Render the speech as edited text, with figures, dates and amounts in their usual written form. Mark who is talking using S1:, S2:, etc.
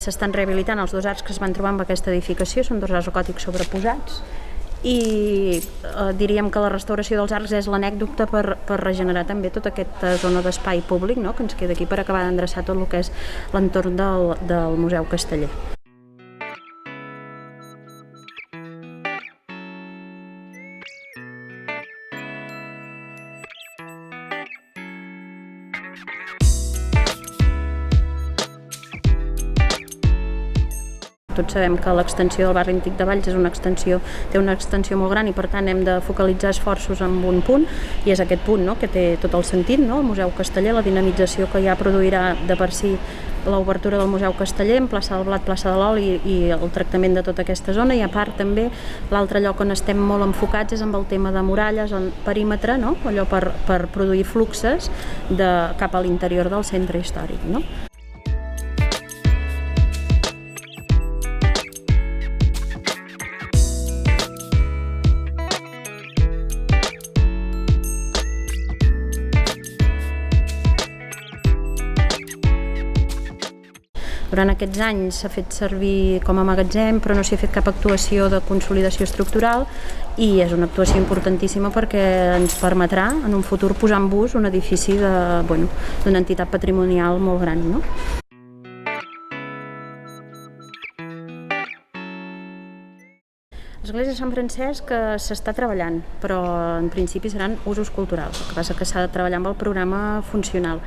S1: S'estan rehabilitant els dos arcs que es van trobar amb aquesta edificació, són dos arcs gòtics sobreposats, i diríem que la restauració dels arcs és l'anècdota per regenerar també tota aquesta zona d'espai públic, no?, que ens queda aquí per acabar d'endreçar tot el que és l'entorn del Museu Casteller. Tots sabem que l'extensió del barri antic de Valls té una extensió molt gran i per tant hem de focalitzar esforços en un punt, i és aquest punt, no?, que té tot el sentit, no?, el Museu Casteller, la dinamització que ja produirà de per si l'obertura del Museu Casteller en plaça del Blat, plaça de l'Oli i el tractament de tota aquesta zona, i a part també l'altre lloc on estem molt enfocats és amb el tema de muralles, el perímetre, no?, allò per produir fluxes cap a l'interior del centre històric, no? Durant aquests anys s'ha fet servir com a magatzem, però no s'hi ha fet cap actuació de consolidació estructural, i és una actuació importantíssima perquè ens permetrà en un futur posar en ús un edifici d'una entitat patrimonial molt gran, no? L'església de Sant Francesc s'està treballant, però en principi seran usos culturals, el que passa que s'ha de treballar amb el programa funcional.